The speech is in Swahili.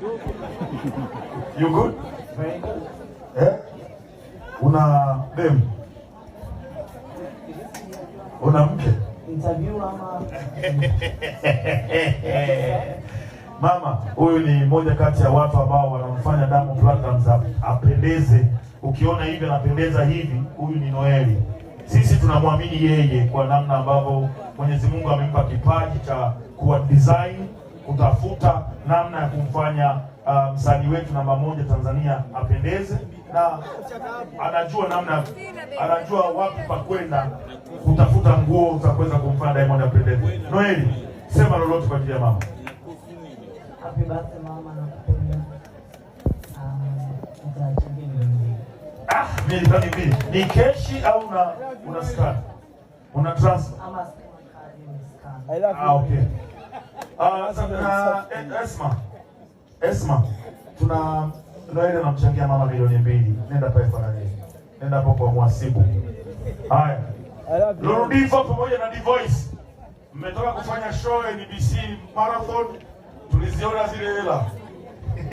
You good? Very good. Una demu? Una mke? Interview ama Mama, huyu ni mmoja kati ya watu ambao wanamfanya Diamond Platnumz apendeze. Ukiona hivi anapendeza hivi, huyu ni Noeli. Sisi tunamwamini yeye kwa namna ambavyo Mwenyezi Mungu amempa kipaji cha kuwa design, kutafuta namna ya kumfanya msanii wetu namba 1 Tanzania apendeze, na anajua wapi pa kwenda kutafuta nguo za kuweza kumfanya Diamond apendeze. Noeli, sema lolote kwa ajili ya mama. happy birthday mama, nakupenda. Milioni mbili. Ni keshi au una scan? Una transfer? Ama scan. Okay. Esma, tuna Noeli anamchangia mama milioni 2. Nenda pale Farani. Nenda hapo kwa mwasibu. Haya. Lulu Diva pamoja na D-Voice. Mmetoka kufanya show NBC Marathon. Tuliziona zile hela.